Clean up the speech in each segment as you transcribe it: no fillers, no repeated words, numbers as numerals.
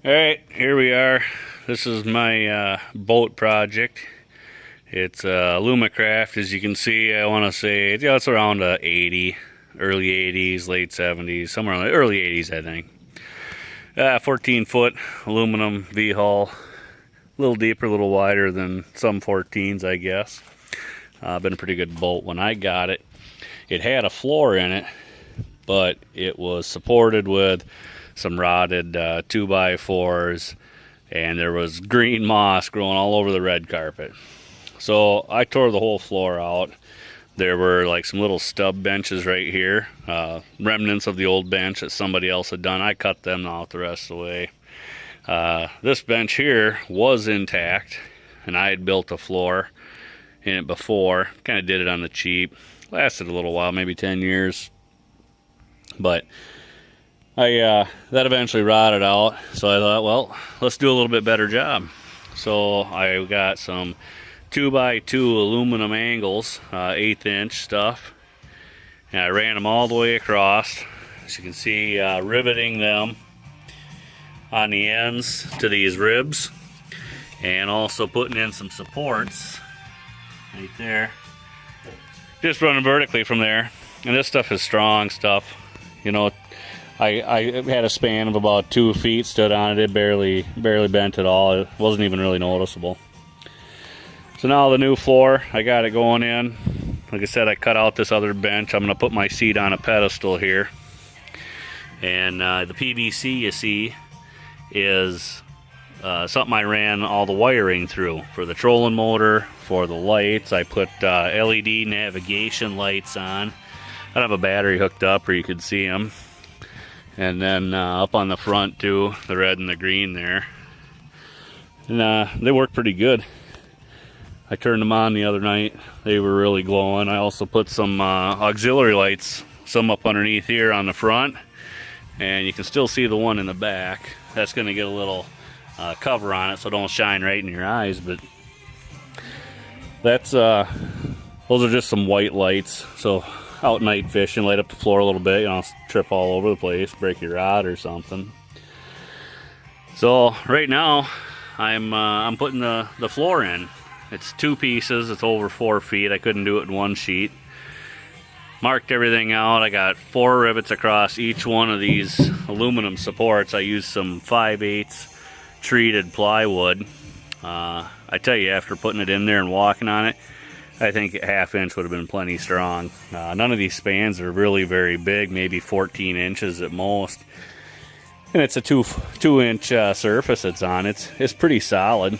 Alright, here we are. This is my boat project. It's Alumacraft. As you can see, I want to say it's around 80, early 80s, late 70s, somewhere in the early 80s, I think. 14-foot aluminum V-hull, a little deeper, a little wider than some 14s, I guess. Been a pretty good boat when I got it. It had a floor in it, but it was supported with some rotted 2x4s, and there was green moss growing all over the red carpet. So I tore the whole floor out. There were like some little stub benches right here, remnants of the old bench that somebody else had done. I cut them out the rest of the way. This bench here was intact, and I had built a floor in it before. Kind of did it on the cheap. Lasted a little while, maybe 10 years. But that eventually rotted out, so I thought, well, let's do a little bit better job. So I got some 2x2 aluminum angles, 1/8 inch stuff, and I ran them all the way across. As you can see, riveting them on the ends to these ribs, and also putting in some supports right there. Just running vertically from there, and this stuff is strong stuff. You know, I had a span of about 2 feet stood on it. It barely bent at all. It wasn't even really noticeable. So now the new floor, I got it going in. Like I said, I cut out this other bench. I'm going to put my seat on a pedestal here. And the PVC you see is something I ran all the wiring through for the trolling motor, for the lights. I put LED navigation lights on. I have a battery hooked up where you could see them. And then up on the front too, the red and the green there. And they work pretty good. I turned them on the other night. They were really glowing. I also put some auxiliary lights, some up underneath here on the front. And you can still see the one in the back. That's going to get a little cover on it so don't shine right in your eyes. But that's those are just some white lights. So out night fishing, light up the floor a little bit, you know, trip all over the place, break your rod or something. So right now I'm putting the floor in. It's 2 pieces. It's over 4 feet. I couldn't do it in one sheet. Marked everything out. I got 4 rivets across each one of these aluminum supports. I used some 5/8 treated plywood. I tell you, after putting it in there and walking on it, I think a 1/2 inch would have been plenty strong. None of these spans are really very big, maybe 14 inches at most. And it's a 2-inch surface it's on. It's pretty solid.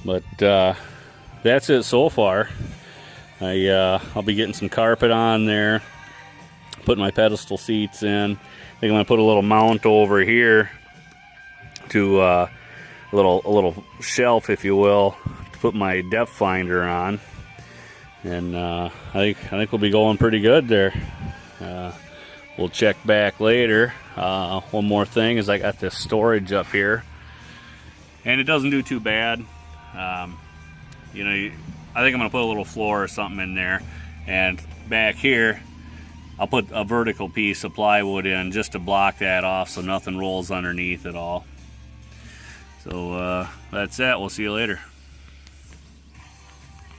But that's it so far. I'll be getting some carpet on there, putting my pedestal seats in. I think I'm going to put a little mount over here to a little shelf, if you will, put my depth finder on, and I think we'll be going pretty good there. We'll check back later. One more thing is I got this storage up here, and it doesn't do too bad. You know, I think I'm gonna put a little floor or something in there, and back here I'll put a vertical piece of plywood in just to block that off so nothing rolls underneath at all. So that's that. We'll see you later.